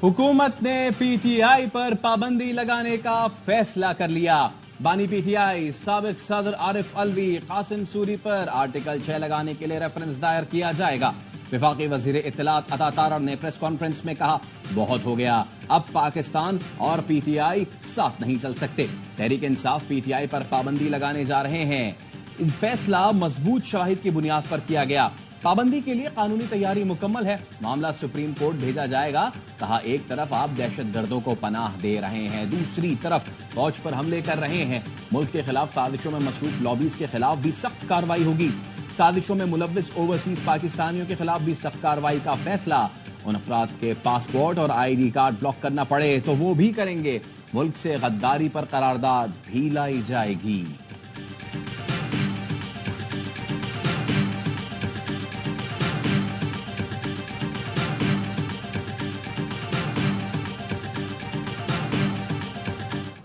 हुकूमत ने पीटीआई पर पाबंदी लगाने का फैसला कर लिया। बानी पीटीआई साबिक सदर आरिफ अलवी कासिम सूरी पर आर्टिकल 6 लगाने के लिए रेफरेंस दायर किया जाएगा। विफाकी वजीर इत्तलात अता तारर ने प्रेस कॉन्फ्रेंस में कहा, बहुत हो गया, अब पाकिस्तान और पीटीआई साथ नहीं चल सकते। तहरीक इंसाफ पीटीआई पर पाबंदी लगाने जा रहे हैं। फैसला मजबूत शवाहिद की बुनियाद पर किया गया। पाबंदी के लिए कानूनी तैयारी मुकम्मल है। मामला सुप्रीम कोर्ट भेजा जाएगा। कहा, एक तरफ आप दहशतगर्दों को पनाह दे रहे हैं, दूसरी तरफ फौज पर हमले कर रहे हैं। मुल्क के खिलाफ साजिशों में मसरूफ लॉबीज के खिलाफ भी सख्त कार्रवाई होगी। साजिशों में मुलव्विस ओवरसीज पाकिस्तानियों के खिलाफ भी सख्त कार्रवाई का फैसला। उन अफराद के पासपोर्ट और ID कार्ड ब्लॉक करना पड़े तो वो भी करेंगे। मुल्क से गद्दारी पर करारदाद भी लाई जाएगी।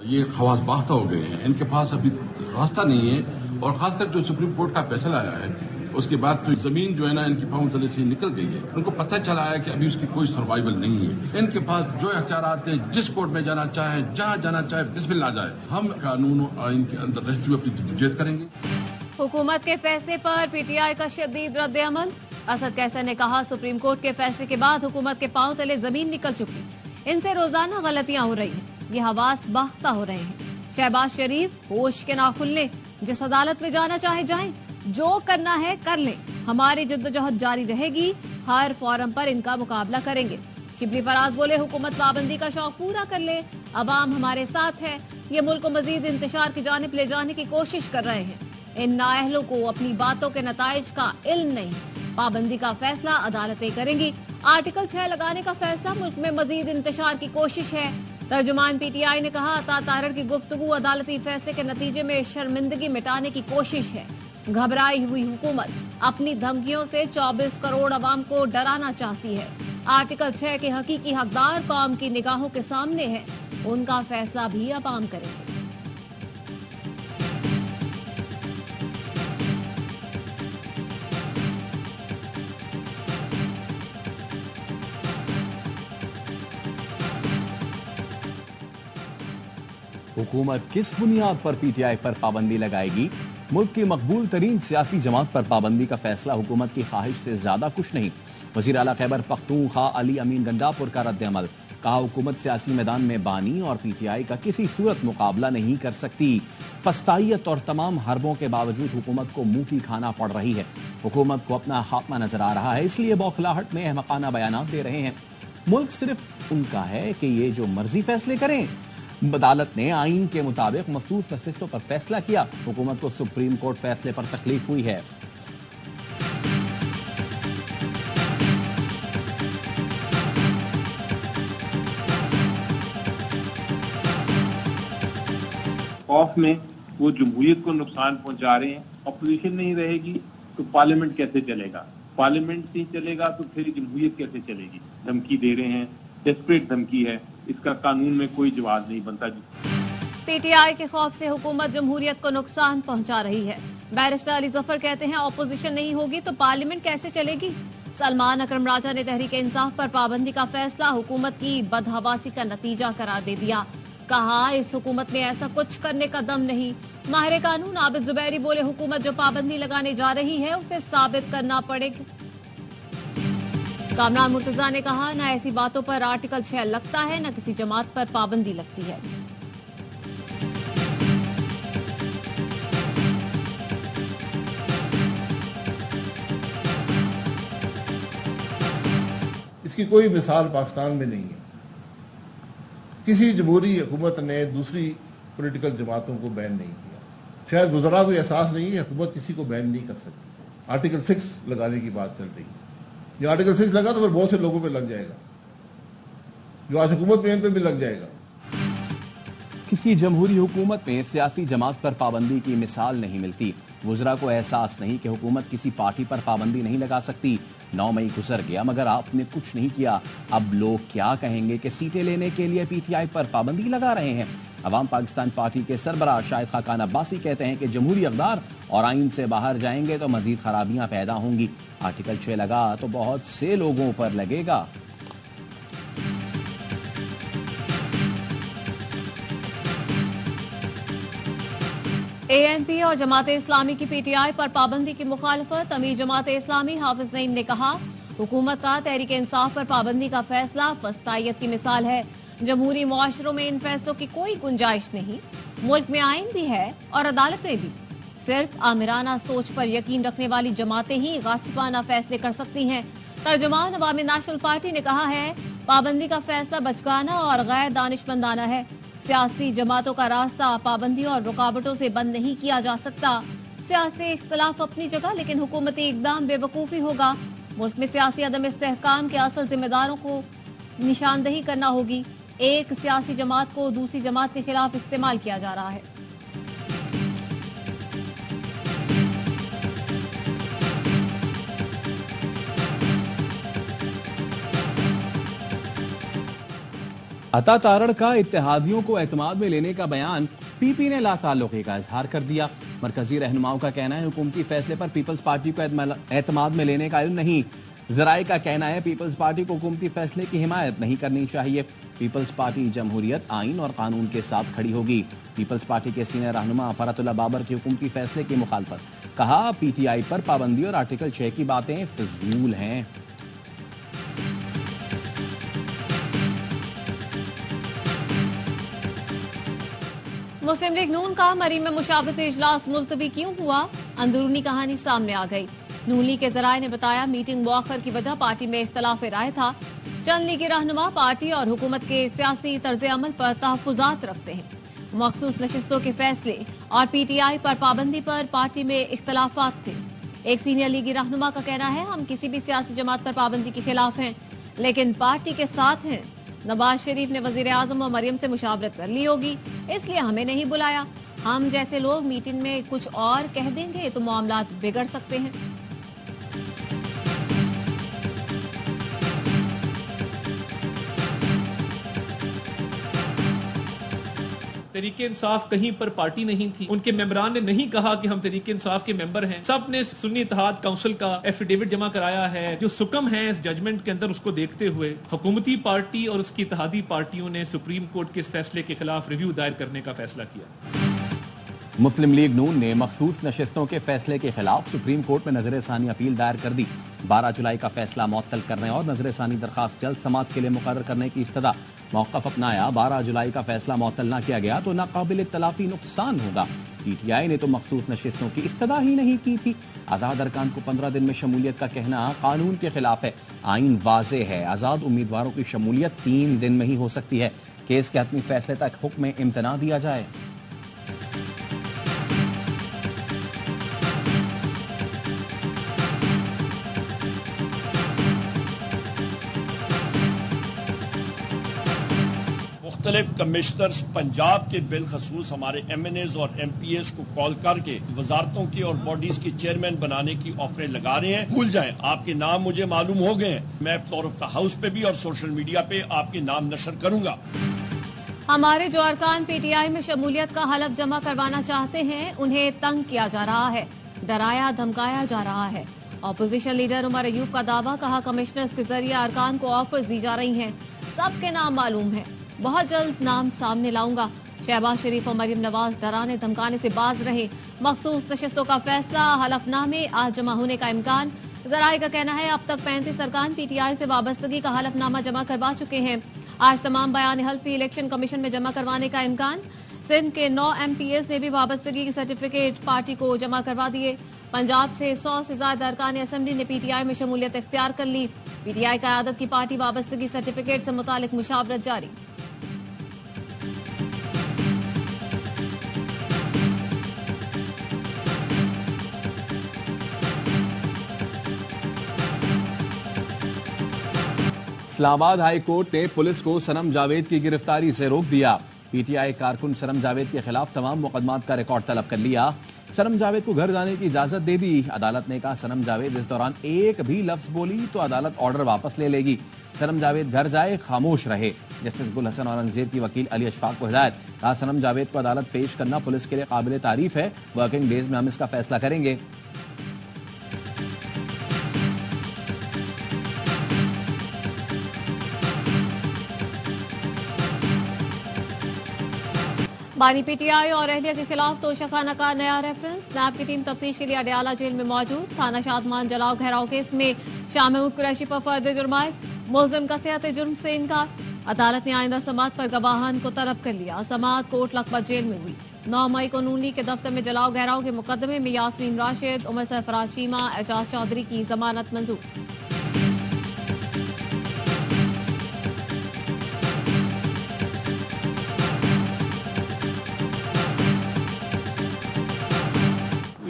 ये खवास बाख्ता हो गए हैं, इनके पास अभी रास्ता नहीं है। और खासकर जो सुप्रीम कोर्ट का फैसला आया है उसके बाद तो जमीन जो है ना इनकी पांव तले से निकल गई है। उनको पता चला है कि अभी उसकी कोई सर्वाइवल नहीं है। इनके पास जो अख्तियार आते हैं, जिस कोर्ट में जाना चाहे, जहां जाना चाहे, बिस्मिल्लाह जाए। हम कानून और आइन के अंदर रहते हुए अपनी जद्दोजहद करेंगे। हुकूमत के फैसले पर पीटीआई का शदीद रद्द-ए-अमल। असद कैसर ने कहा, सुप्रीम कोर्ट के फैसले के बाद हुकूमत के पांव तले जमीन निकल चुकी। इनसे रोजाना गलतियां हो रही हैं, ये हवास बाख्ता हो रहे हैं। शहबाज शरीफ होश के ना खुलने, जिस अदालत में जाना चाहे जाएं, जो करना है कर लें। हमारी जद्दोजहद जारी रहेगी, हर फोरम पर इनका मुकाबला करेंगे। शिबली फराज बोले, हुकूमत पाबंदी का शौक पूरा कर ले, अवाम हमारे साथ है। ये मुल्क को मजीद इंतशार की जानिब ले जाने की कोशिश कर रहे हैं। इन नाअहलों को अपनी बातों के नताइज का इल्म नहीं। पाबंदी का फैसला अदालतें करेंगी। आर्टिकल 6 लगाने का फैसला मुल्क में मजीद इंतशार की कोशिश है। तर्जुमान पीटीआई ने कहा, अता तारर की गुफ्तगू अदालती फैसले के नतीजे में शर्मिंदगी मिटाने की कोशिश है। घबराई हुई हुकूमत अपनी धमकियों से 24 करोड़ अवाम को डराना चाहती है। आर्टिकल 6 के हकीकी हकदार कौम की निगाहों के सामने है। उनका फैसला भी अवाम करेंगे। हुकूमत किस बुनियाद पर पीटीआई पर पाबंदी लगाएगी? मुल्क की मकबूल तरीन सियासी जमात पर पाबंदी का फैसला हुकूमत की ख्वाहिश से ज्यादा कुछ नहीं। वजीर आला खैबर पख्तूनख्वा अली अमीन गंडापुर का रद्द-ए-अमल। कहा, हुकूमत सियासी मैदान में बानी और पीटीआई का किसी सूरत मुकाबला नहीं कर सकती। फस्तायत और तमाम हरबों के बावजूद हुकूमत को मुंह की खाना पड़ रही है। हुकूमत को अपना खात्मा नजर आ रहा है, इसलिए बौखलाहट में अहमकाना बयानात दे रहे हैं। मुल्क सिर्फ उनका है कि ये जो मर्जी फैसले करें। अदालत ने आइन के मुताबिक मखसूस नसीहतों पर फैसला किया। हुकूमत को सुप्रीम कोर्ट फैसले पर तकलीफ हुई है। खौफ में वो जमहूरियत को नुकसान पहुंचा रहे हैं। अपोजिशन नहीं रहेगी तो पार्लियामेंट कैसे चलेगा? पार्लियामेंट नहीं चलेगा तो फिर जमहूरियत कैसे चलेगी? धमकी दे रहे हैं, डेस्परेट धमकी है, इसका कानून में कोई जवाब नहीं बनता। पीटीआई के खौफ से हुकूमत जमहूरियत को नुकसान पहुंचा रही है। बैरिस्टर अली जफर कहते हैं, ऑपोजिशन नहीं होगी तो पार्लियामेंट कैसे चलेगी? सलमान अकरम राजा ने तहरीक इंसाफ पर पाबंदी का फैसला हुकूमत की बदहवासी का नतीजा करार दे दिया। कहा, इस हुकूमत में ऐसा कुछ करने का दम नहीं। माहिर कानून आबिद जुबैरी बोले, हुकूमत जो पाबंदी लगाने जा रही है उसे साबित करना पड़ेगा। कामरान मुर्तजा ने कहा, न ऐसी बातों पर आर्टिकल 6 लगता है, न किसी जमात पर पाबंदी लगती है। इसकी कोई मिसाल पाकिस्तान में नहीं है। किसी जमहूरी हुकूमत ने दूसरी पॉलिटिकल जमातों को बैन नहीं किया। शायद गुजरा को एहसास नहीं है, हुकूमत किसी को बैन नहीं कर सकती। आर्टिकल 6 लगाने की बात चल रही है। ये आर्टिकल 6 लगा तो फिर बहुत से लोगों पे लग जाएगा, जो आज हुकूमत में, इन पे भी लग जाएगा। किसी जमहूरी हुकूमत में सियासी जमात पर पाबंदी की मिसाल नहीं मिलती। वुज़रा को एहसास नहीं कि हुकूमत किसी पार्टी पर पाबंदी नहीं लगा सकती। 9 मई गुजर गया मगर आपने कुछ नहीं किया। अब लोग क्या कहेंगे कि सीटें लेने के लिए पीटीआई पर पाबंदी लगा रहे हैं। अवाम पाकिस्तान पार्टी के सरबराह शाहिद खाकान अब्बासी कहते हैं कि जमहूरी अक़दार और आइन से बाहर जाएंगे तो मजीद खराबियां पैदा होंगी। आर्टिकल 6 लगा तो बहुत से लोगों पर लगेगा। ANP और जमात इस्लामी की PTI पर पाबंदी की मुखालफत। अमीर जमात इस्लामी हाफिज नईम ने कहा, हुकूमत का तहरीक इंसाफ पर पाबंदी का फैसला फस्तायत की मिसाल है। जमहूरी मुआशरों में इन फैसलों की कोई गुंजाइश नहीं। मुल्क में आइन भी है और अदालतें भी। सिर्फ आमिराना सोच पर यकीन रखने वाली जमातें ही गासिबाना फैसले कर सकती हैं। तर्जुमान अवामी नेशनल पार्टी ने कहा है, पाबंदी का फैसला बचकाना और गैर दानिशमंदाना है। सियासी जमातों का रास्ता पाबंदी और रुकावटों से बंद नहीं किया जा सकता। सियासी इख्तलाफ अपनी जगह, लेकिन हुकूमती इकदाम बेवकूफ़ी होगा। मुल्क में सियासी अदम इस्तेहकाम के असल जिम्मेदारों को निशानदही करना होगी। एक सियासी जमात को दूसरी जमात के खिलाफ इस्तेमाल किया जा रहा है। अता तारड़ का इत्तेहादियों को एतमाद में लेने का बयान पीपी ने लाताल्लुकी का इजहार कर दिया। मरकजी रहनुमाओं का कहना है, हुकूमती फैसले पर पीपल्स पार्टी को एतमाद में लेने का इल्म नहीं। जराए का कहना है, पीपल्स पार्टी को हुकूमती फैसले की हिमायत नहीं करनी चाहिए। पीपल्स पार्टी जमहूरियत, आइन और कानून के साथ खड़ी होगी। पीपल्स पार्टी के सीनियर रहनुमा फरतुल्लाह बाबर के हुकूमती फैसले की मुखालफत। कहा, PTI पर पाबंदी और आर्टिकल 6 की बातें फिजूल हैं। मुस्लिम लीग नून का मरीम में मुशावरती इजलास मुलतवी क्यों हुआ? अंदरूनी कहानी सामने आ गई। नून लीग के जराए ने बताया, मीटिंग मुअख्खर की वजह पार्टी में इख्तलाफ राय था। चंद लीगी रहनुमा पार्टी और हुकूमत के सियासी तर्ज अमल पर तहफुजात रखते हैं। मखसूस नशिस्तों के फैसले और PTI पर पाबंदी पर पार्टी में इख्तलाफात थे। एक सीनियर लीगी रहनुमा का कहना है, हम किसी भी सियासी जमात पर पाबंदी के खिलाफ हैं, लेकिन पार्टी के साथ हैं। नवाज शरीफ ने वजीर आजम और मरियम से मुशावरत कर ली होगी, इसलिए हमें नहीं बुलाया। हम जैसे लोग मीटिंग में कुछ और कह देंगे तो मामलात बिगड़ सकते हैं। तरीके इंसाफ कहीं पर पार्टी नहीं थी। उनके मेंबरान ने नहीं कहा कि हम तरीके इंसाफ के मेंबर हैं। सब ने सुन्नी इत्तेहाद काउंसिल का एफिडेविट जमा कराया है। जो सुकम है इस जजमेंट के अंदर, उसको देखते हुए हुकूमती पार्टी और उसकी इत्तेहादी पार्टियों ने सुप्रीम कोर्ट के इस फैसले के खिलाफ रिव्यू दायर करने का फैसला किया। मुस्लिम लीग नून ने मखसूस नशिस्तों के फैसले के खिलाफ सुप्रीम कोर्ट में नजर सानी अपील दायर कर दी। 12 जुलाई का फैसला मुअत्तल करने और नजर सानी दरखास्त जल्द समाअत के लिए मुकर्रर करने की इस्तदा। मौक़िफ़ अपनाया, 12 जुलाई का फैसला मुअत्तल न किया गया तो नाकाबिल तलाफी नुकसान होगा। PTI ने तो मखसूस नशिस्तों की इस्तदा ही नहीं की थी। आज़ाद अरकान को 15 दिन में शमूलियत का कहना कानून के खिलाफ है। आइन वाज़े है, आज़ाद उम्मीदवारों की शमूलियत 3 दिन में ही हो सकती है। केस के हतमी फैसले तक हुक्म इम्तना दिया जाए। मुख्तलिफ कमिश्नर्स पंजाब के बिलखसूस हमारे MNAs और MPAs को कॉल करके वजारतों की और बॉडीज की चेयरमैन बनाने की ऑफरें लगा रहे हैं। भूल जाएं, आपके नाम मुझे मालूम हो गए हैं। मैं फ्लोर ऑफ द हाउस पे भी और सोशल मीडिया पे आपके नाम नशर करूंगा। हमारे जो अरकान PTI में शमूलियत का हलफ जमा करवाना चाहते हैं, उन्हें तंग किया जा रहा है, डराया धमकाया जा रहा है। ऑपोजिशन लीडर उमर अयूब का दावा, कहा कमिश्नर्स के जरिए अरकान को ऑफर्स दी जा रही हैं। सबके नाम मालूम है, बहुत जल्द नाम सामने लाऊंगा। शहबाज शरीफ और मरियम नवाज डराने धमकाने से बाज रहे। मखसूस नशिस्तों का फैसला, हलफनामे आज जमा होने का इम्कान। जराए का कहना है, अब तक 35 अरकान PTI से वाबस्तगी का हलफनामा जमा करवा चुके हैं। आज तमाम बयान हल्फी इलेक्शन कमीशन में जमा करवाने का इम्कान। सिंध के 9 MPs ने भी वाबस्तगी के सर्टिफिकेट पार्टी को जमा करवा दिए। पंजाब से 100 से ज्यादा अरकान असेंबली ने PTI में शमूलियत इख्तियार कर ली। PTI क़यादत की पार्टी वाबस्तगी सर्टिफिकेट से मुतालिक मुशावरत जारी। इस्लामाबाद हाई कोर्ट ने पुलिस को सनम जावेद की गिरफ्तारी से रोक दिया। PTI कारकुन सनम जावेद के खिलाफ तमाम मुकदमात का रिकॉर्ड तलब कर लिया। सनम जावेद को घर जाने की इजाजत दे दी। अदालत ने कहा, सनम जावेद इस दौरान एक भी लफ्ज बोली तो अदालत ऑर्डर वापस ले लेगी। सनम जावेद घर जाए, खामोश रहे। जस्टिस गुल हसन औरंगजेब की वकील अली अशफाक को हिदायत। कहा, सनम जावेद को अदालत पेश करना पुलिस के लिए काबिल तारीफ है। वर्किंग डेज में हम इसका फैसला करेंगे। बानी पीटीआई और अहलिया के खिलाफ तोशाखाना का नया रेफरेंस। नैब की टीम तफ्तीश के लिए अडयाला जेल में मौजूद। थाना शादमान जलाओ घेराव केस में शाह महमूद कुरैशी पर फर्द जुर्माए। मुलजिम का सेहत जुर्म से इनकार। अदालत ने आइंदा समात पर गवाहान को तलब कर लिया। समात कोट लखपत जेल में हुई। 9 मई को नून लीग के दफ्तर में जलाओ घेराव के मुकदमे में यास्मीन राशिद, उमर सरफराज चीमा, एजाज चौधरी की जमानत मंजूर।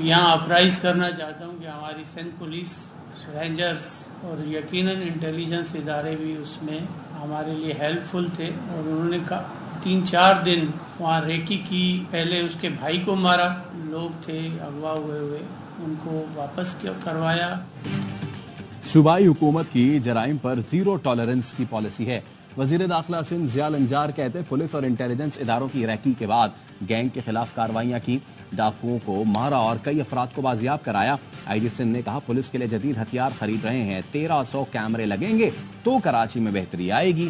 यहाँ अपराइज करना चाहता हूँ कि हमारी सिंध पुलिस, रेंजर्स और यकीनन इंटेलिजेंस इदारे भी उसमें हमारे लिए हेल्पफुल थे और उन्होंने 3-4 दिन वहाँ रेकी की। पहले उसके भाई को मारा, लोग थे अगवा हुए उनको वापस करवाया। सूबाई हुकूमत की जराइम पर जीरो टॉलरेंस की पॉलिसी है। वजीर दाखिला सिंध ज़ियाल अंजार कहते पुलिस और इंटेलिजेंस इदारों की रैकी के बाद गैंग के खिलाफ कार्रवाइयां की, डाकुओं को मारा और कई अफराद को बाजियाब कराया। आईजी सिंध ने कहा पुलिस के लिए जदीद हथियार खरीद रहे हैं। 1300 कैमरे लगेंगे तो कराची में बेहतरी आएगी।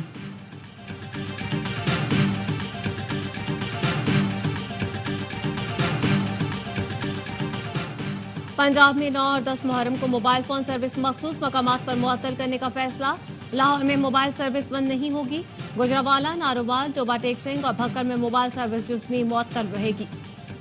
पंजाब में 9 और 10 मुहर्रम को मोबाइल फोन सर्विस मखसूस मकामात पर मुअत्तल करने का फैसला। लाहौर में मोबाइल सर्विस बंद नहीं होगी। गुजरावाला, नारोवाल, टोबा टेक सिंह और भक्कर में मोबाइल सर्विस जुज़वी मुअत्तल रहेगी।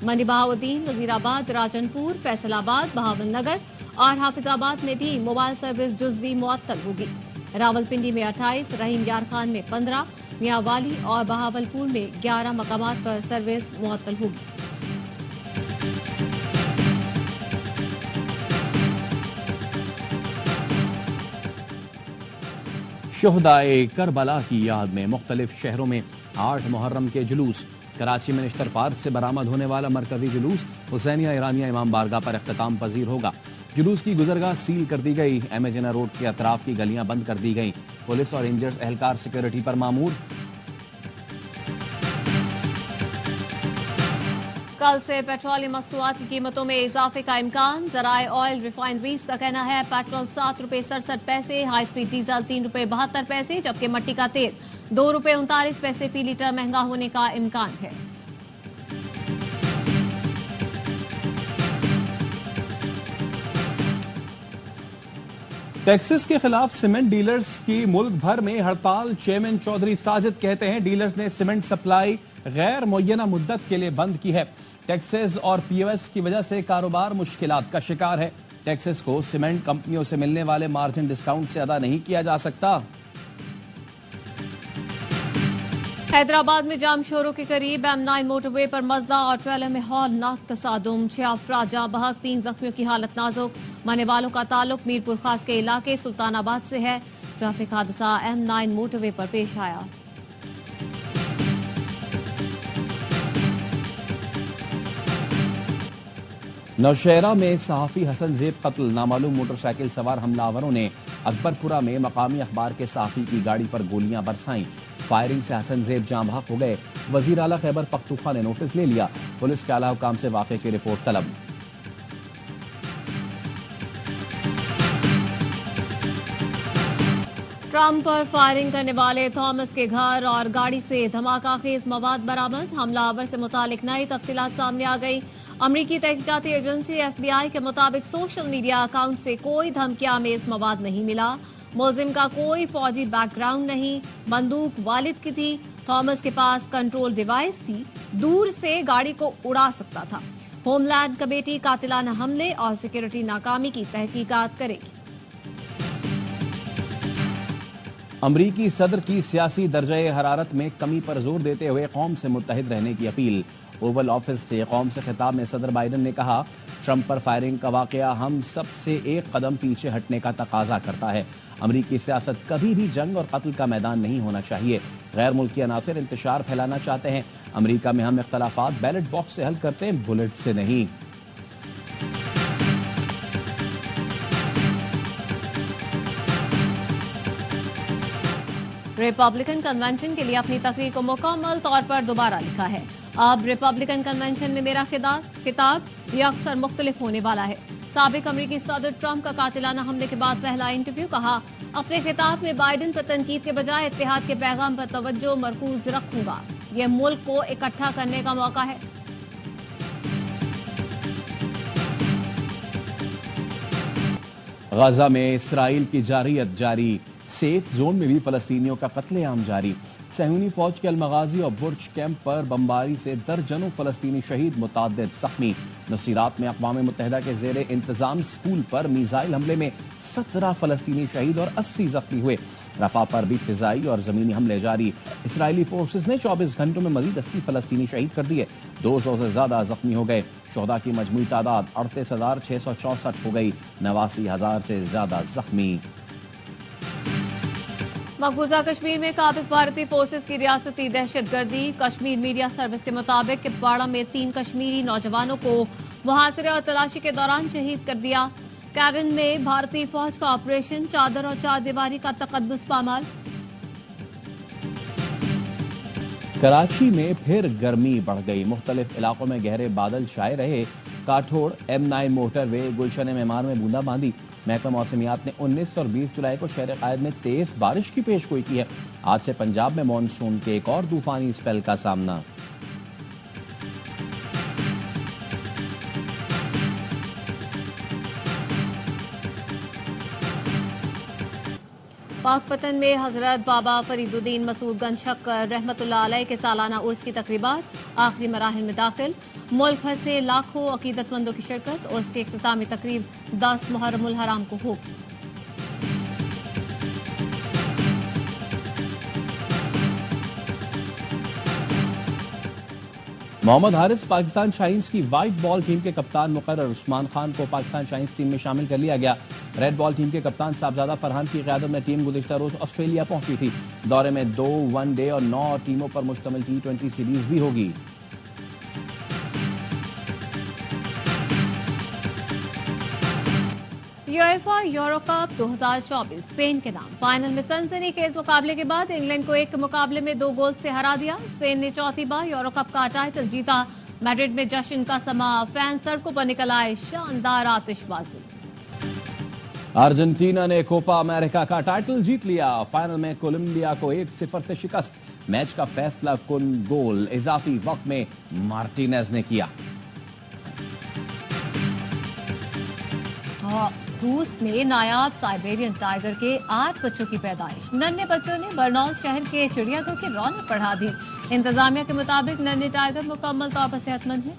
मंडी बहाउद्दीन, वजीराबाद, राजनपुर, फैसलाबाद, बहावलनगर और हाफिजाबाद में भी मोबाइल सर्विस जुज़वी मुअत्तल होगी। रावलपिंडी में 28, रहीम यार खान में 15, मियांवाली और बहावलपुर में 11 मकामात पर सर्विस मुअत्तल होगी। शुहदाए करबला की याद में मुख्तलिफ शहरों में 8 मुहर्रम के जुलूस। कराची में निश्तर पार्क से बरामद होने वाला मरकजी जुलूस हुसैनिया ईरानिया इमाम बारगाह पर इख्तिताम पजीर होगा। जुलूस की गुजरगाह सील कर दी गई। एमेजिना रोड के अतराफ की गलियां बंद कर दी गई। पुलिस और रेंजर्स एहलकार सिक्योरिटी पर मामूर। कल से पेट्रोलियम मसनूआत की कीमतों में इजाफे का इम्कान। जराए ऑयल रिफाइनरीज का कहना है पेट्रोल 7 रुपए 67 पैसे, हाई स्पीड डीजल 3 रुपए 72 पैसे, जबकि मट्टी का तेल 2 रुपए 39 पैसे फी लीटर महंगा होने का इम्कान है। टेक्सास के खिलाफ सीमेंट डीलर्स की मुल्क भर में हड़ताल। चेयरमैन चौधरी साजिद कहते हैं डीलर्स ने सीमेंट सप्लाई गैर मुय्यना मुद्दत के लिए बंद की है। टैक्सेस और पीओएस की वजह से कारोबार मुश्किलात का शिकार है। टैक्सेस को सीमेंट कंपनियों से मिलने वाले मार्जिन डिस्काउंट से अदा नहीं किया जा सकता। हैदराबाद में जाम शोरों के करीब M9 मोटरवे पर मजदा और ट्रेलर में हौलनाक तसादुम। 6 अफराद जाँ बहक, 3 जख्मियों की हालत नाजुक। मरने वालों का ताल्लुक मीरपुर खास के इलाके सुल्तानाबाद से है। ट्रैफिक हादसा M9 मोटरवे पर पेश आया। नौशहरा में सहाफी हसन ज़ेब कत्ल। नामालूम मोटरसाइकिल सवार हमलावरों ने अकबरपुरा में मकामी अखबार के सहाफी की गाड़ी पर गोलियां बरसाईं। फायरिंग से हसन ज़ेब जाँ बहक हो गए। वजीर आला खैबर पख्तूनख्वा ने नोटिस ले लिया। पुलिस के आला हुकाम से वाक़े की रिपोर्ट तलब। ट्रंप पर फायरिंग करने वाले थॉमस के घर और गाड़ी से धमाका खेज मवाद बरामद। हमलावर से मुतालिक नई तफसीलात सामने आ गई। अमरीकी तहकीकाती एजेंसी FBI के मुताबिक सोशल मीडिया अकाउंट से कोई धमकियां आमेज मवाद नहीं मिला। मुलजिम का कोई फौजी बैकग्राउंड नहीं। बंदूक वालिद की थी। थॉमस के पास कंट्रोल डिवाइस थी, दूर से गाड़ी को उड़ा सकता था। होमलैंड कमेटी कातिलाना हमले और सिक्योरिटी नाकामी की तहकीकात करेगी। अमरीकी सदर की सियासी दर्जे हरारत में कमी पर जोर देते हुए कौम से मुत्तहिद रहने की अपील। ओवल ऑफिस से कौम से खिताब में सदर बाइडन ने कहा ट्रंप पर फायरिंग का वाकया हम सब से एक कदम पीछे हटने का तकाजा करता है। अमरीकी सियासत कभी भी जंग और कत्ल का मैदान नहीं होना चाहिए। गैर मुल्की अनासिर इंतशार फैलाना चाहते हैं। अमरीका में हम इख्तलाफात बैलेट बॉक्स से हल करते हैं, बुलेट से नहीं। रिपब्लिकन कन्वेंशन के लिए अपनी तकरीर को मुकम्मल तौर पर दोबारा लिखा है। अब रिपब्लिकन कन्वेंशन में मेरा खिताब ये अक्सर मुख्तलिफ होने वाला है। साबिक अमरीकी सदर ट्रंप का कातिलाना हमले के बाद पहला इंटरव्यू। कहा अपने खिताब में बाइडन पर तनकीद के बजाय इत्तेहाद के पैगाम पर तवज्जो मरकूज रखूंगा। ये मुल्क को इकट्ठा करने का मौका है। गाजा में इसराइल की जारियत जारी, सेफ जोन में भी फलस्तीनियों का कत्लेआम जारी। सहूनी फौज के अलमगाजी और बुर्ज कैंप पर बमबारी से दर्जनों फलस्तीनी शहीद, मुताद्दिद जख्मी। नसीरात में अक़वाम मुत्तहिदा के ज़ेरे इंतजाम स्कूल पर मिसाइल हमले में 17 फलस्तीनी शहीद और 80 जख्मी हुए। रफा पर भी फिजाई और जमीनी हमले जारी। इसराइली फोर्सेस ने 24 घंटों में मजीद 80 फलस्तीनी शहीद कर दिए, 200 से ज्यादा जख्मी हो गए। शोहदा की मजमूई तादाद 38,664 हो गई, 89,000 से ज्यादा जख्मी। मकबूजा कश्मीर में काबिज भारतीय फोर्सेस की रियासती दहशतगर्दी। कश्मीर मीडिया सर्विस के मुताबिक किपवाड़ा में 3 कश्मीरी नौजवानों को मुहासरे और तलाशी के दौरान शहीद कर दिया। कैरन में भारतीय फौज का ऑपरेशन चादर और चारदीवारी का तकद्दुस पामाल। कराची में फिर गर्मी बढ़ गई, मुख्तलिफ इलाकों में गहरे बादल छाए रहे। काठोड़ M9 मोटरवे गुलशन मेहमान में बूंदाबांदी। महकमा मौसमियात ने 19 और 20 जुलाई को शहर कायद में तेज बारिश की पेशगोई की है। आज से पंजाब में मानसून के एक और तूफानी स्पेल का सामना। पाकपतन में हजरत बाबा फरीदुद्दीन मसूद गंज शक्कर रहमतुल्लाह अलैह के सालाना उर्स की तकरीबात आखिरी मराहिल में दाखिल। मुल्क भर से लाखों अकीदतमंदों की शिरकत। उर्स की इख्तितामी तकरीब 10 मुहर्रमुल हराम को होगी। मोहम्मद हारिस पाकिस्तान शाहीन्स की वाइट बॉल टीम के कप्तान मुकर्रर। उस्मान खान को पाकिस्तान शाहीन्स टीम में शामिल कर लिया गया। रेड बॉल टीम के कप्तान साहबजादा फरहान की क़यादत में टीम गुज़िश्ता रोज ऑस्ट्रेलिया पहुंची थी। दौरे में 2 वनडे और 9 टीमों पर मुश्तमिल T20 सीरीज भी होगी। यूएफा यूरो कप 2024 स्पेन के नाम। फाइनल में सनसनीखेज मुकाबले के बाद इंग्लैंड को एक मुकाबले में 2 गोल से हरा दिया। स्पेन ने चौथी बार यूरो कप का टाइटल जीता। मैड्रिड में जश्न का समा, फैन सड़कों पर निकल आए, शानदार आतिशबाजी। अर्जेंटीना ने कोपा अमेरिका का टाइटल जीत लिया। फाइनल में कोलंबिया को 1-0 से शिकस्त। मैच का फैसला कुन गोल इजाफी वक्त में मार्टिनेज ने किया। रूस में नायाब साइबेरियन टाइगर के 8 बच्चों की पैदाइश। नन्हे बच्चों ने बर्नौल शहर के चिड़ियाघर की रौनक बढ़ा दी। इंतजामिया के मुताबिक नन्हे टाइगर मुकम्मल तौर पर सेहतमंद हैं।